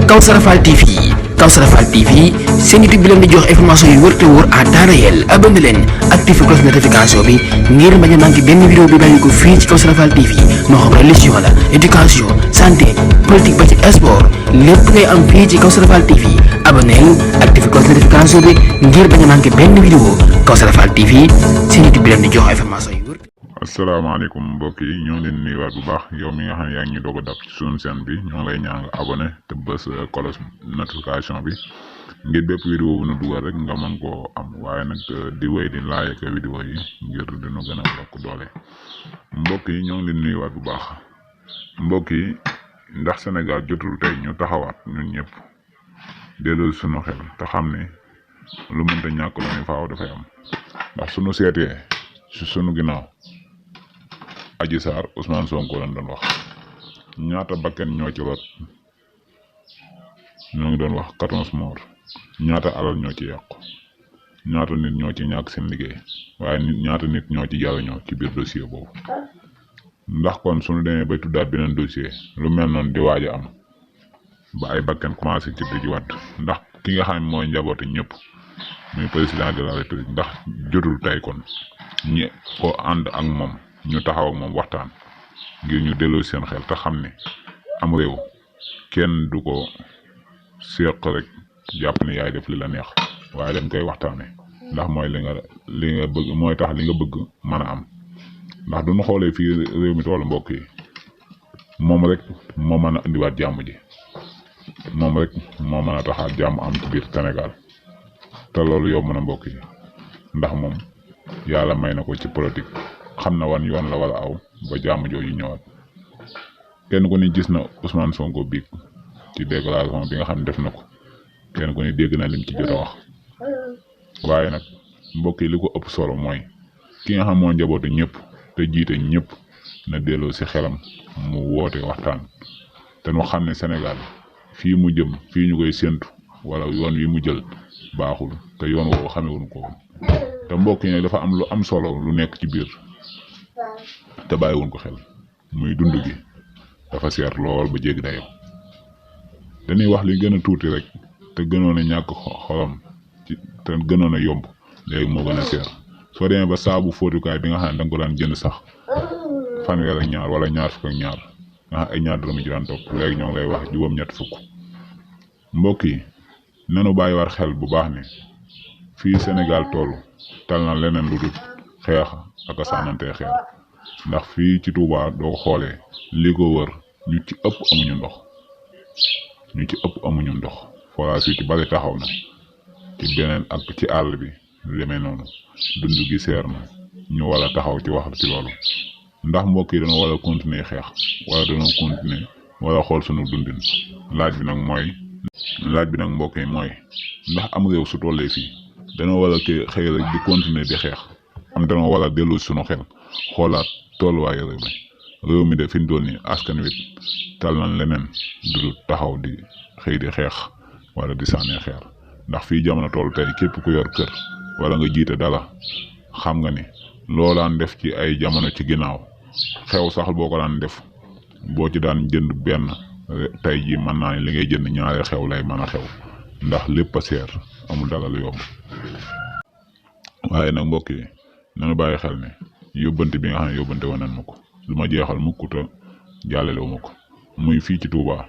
Kawsara Fall TV. Kawsara Fall TV seen YouTube bi leen di jox information yu wër te wóor à temps réel. Abonné leen activé cloche notification bi ngir bañ a manqué benn vidéo bi bàyyi ko fii ci Kawsara Fall TV moo xam religion la éducation santé politique ba ci sport lépp ngay am fii ci Kawsara Fall TV. abonné activé cloche notification bi ngir bañ a manqué benn vidéo Kawsara Fall TV seen YouTube bi leen di jox information yu wër. asalaamaaleykum mbokk yi ñoo leen nuyuwaat bu baax yow mi nga xam ne yaa ngi ñu doog a dab ci suñu chaîne bi ñoo ngi lay ñaan nga abonné te bës cloche notification bi ngir bépp vidéo bu nu dugal rek nga mën koo am waaye nag di wéy di like vidéo yi ngir dina gën a bokk doole. mbokk yi ñoo ngi leen nuyuwaat bu baax mbokk yi ndax Sénégal jotul tey ñu taxawaat ñun ñëpp delloo suñu xel te xam ne lu mënta ñàkk lu ne faaw dafay am ndax suñu seetee si sunu ginnaaw Adji Sarr Ousmane Sonko lañ doon wax ñaata bakken ñoo ci rot ñoo ngi doon wax 14 morts ñaata alal ñoo ci yàqu ñaata nit ñoo ci ñàkk seen liggéey waaye ñaata nit ñoo ci jariñoo ci biir dossier boobu. ndax kon suñu demee bay tuddaat beneen dossier lu mel noonu di waaj a am ba ay bakken commencé ci di wadd ndax ki nga xam ne mooy njaboote ñëpp muy président de la république ndax jotul tey kon ñi ko ànd ak moom ñu taxaw ak moom waxtaan ngir ñu delloo seen xel te xam ne am réew kenn du ko seq rek jàpp ne yaay def li la neex waaye dañ koy waxtaane ndax mooy li nga bëgg mooy tax li nga bëgg mën a am ndax duñu xoolee fii réew mi toolu mbokk yi moom rek moo mën a indiwaat jàmm ji moom rek moo mën a taxaat jàmm am ci biir Sénégal te loolu yomb na mbokk yi ndax moom yàlla may na ko ci politique xam na wan yoon la wala aw ba jàmm jooju ñëwaat kenn ku ni gis na Ousmane Sonko biig ci déclaration bi nga xam ne def na ko kenn ku ni dégg na lim ci jot a wax waaye nag mbokk yi li ko ëpp solo mooy ki nga xam moo njabootu ñëpp te jiite ñëpp na delloo si xelam mu woote waxtaan te nu xam ne Sénégal fii mu jëm fii ñu koy séntu wala yoon wi mu jël baaxul te yoon woowu xamewuñ ko woon te mbokk yi nag dafa am lu am solo lu nekk ci biir te bàyyiwuñ ko xel muy dund gi dafa seer lool ba jéggi dayoo dañuy wax li gën a tuuti rek te gënoon a ñàkk xolam ci te gënoon a yomb léegi moo gën a seer soo demee ba saabu fóotukaay bi nga xam ne da nga ko daan jënd sax fanweer ak ñaar wala ñaar fukk ak ñaar nga xam ay ñaar dërëm ci daan topp léegi ñoo ngi lay wax juróom-ñett fukk mbokk yi nanu bàyyi war xel bu baax ne fii Sénégal toll tal na leneen lu dul xeex ak a sànnantee xeer ndax fii ci Touba doo ko xoolee li ko wër ñu ci ëpp amuñu ndox forage yu ci bari taxaw na ci beneen ak ci àll bi lu demee noonu dund gi seer na ñu wala taxaw ci wax ci loolu ndax mbokk yi dañoo wala continuer xeex wala dañoo continuer wala xool sunu dundin laaj bi nag mbokk yi mooy ndax am réew su tollee fii dañoo wala xëy rek di continuer di xeex am dañoo wala dellu sunu xel xoolaat tolluwaayu réew mi de fi mu toll nii askan wi tal nañ leneen du taxaw di xëy di xeex wala di sànnee xeer ndax fii jamono toll tey képp ku yor kër wala nga jiite dala xam nga ni loo daan def ci ay jamono ci ginnaaw xew sax boo ko daan def boo ci daan jënd benn tey ji mën naa ne li ngay jënd ñaari xew lay mën a xew ndax lépp a seer amul dara lu yomb waaye nag mbokk yi nañu bàyyi xel ne yóbbante bi nga xam ne yóbbante woon nañ ma ko lu ma jeexal mukk te jàllale wu ma ko muy fii ci Touba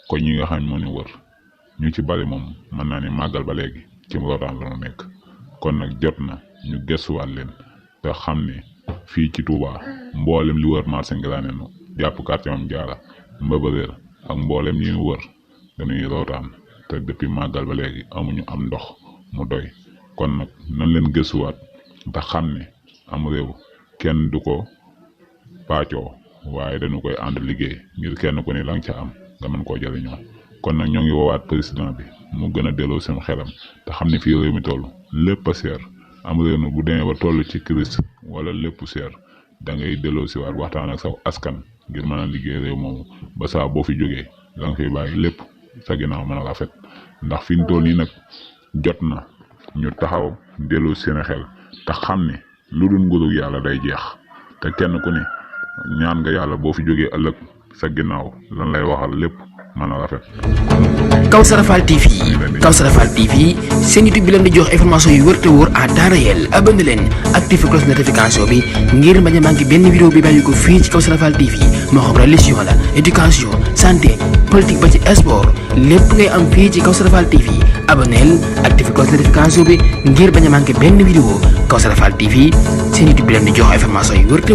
ko ñi nga xam moo ñu wër ñu ci bari moom mën naa ne màggal ba léegi ci lootaan la ñu nekk kon nag jot na ñu gëstuwaat leen te xam ne fii ci Touba mboolem li wër marché Ngiraaneen jàpp quartier Mame Diarra Mbëbëreer ak mboolem ñi wër dañuy rootaan te depuis màggal ba léegi amuñu am ndox mu doy kon nag nañ leen gëstuwaat te xam ne am réew kenn du ko paccoo waaye dañu koy ànd liggéey ngir kenn ku ne la nga ca am nga mën koo jëriñoo kon nag ñoo ngi woowaat président bi mu gën a delloo seen xelam te xam ne fii réew mi toll lépp a seer am réew mi bu demee ba toll ci crise wala lépp seer da ngay delloo si waat waxtaan ak sa askan ngir mën a liggéey réew moomu ba saa boo fi jógee la nga fiy bàyyi lépp sa ginnaaw mën a rafet ndax fi ñu toll nii nag jot na ñu taxaw delloo seen xel te xam ne lu dul nguurug yàlla day jeex te kenn ku ne ñaan nga yàlla boo fi jógee ëllëg sa ginnaaw lan lay waxal lépp mën a rafet. Kawsara Fall TV seen YouTube bi leen di jox information yu wër te wóor à temps réel. abonné leen activé cloche notification bi ngir bañ a manqué benn vidéo bi bàyyi ko fii ci Kawsara Fall TV moo xam religion la éducation santé politique ba ci sport lépp ngay am fii ci Kawsara Fall TV. abonneel activé cloche notification bi ngir bañ a manqué benn vidéo. Kawsara Fall TV seen YouTube bi leen di jox information yu wër te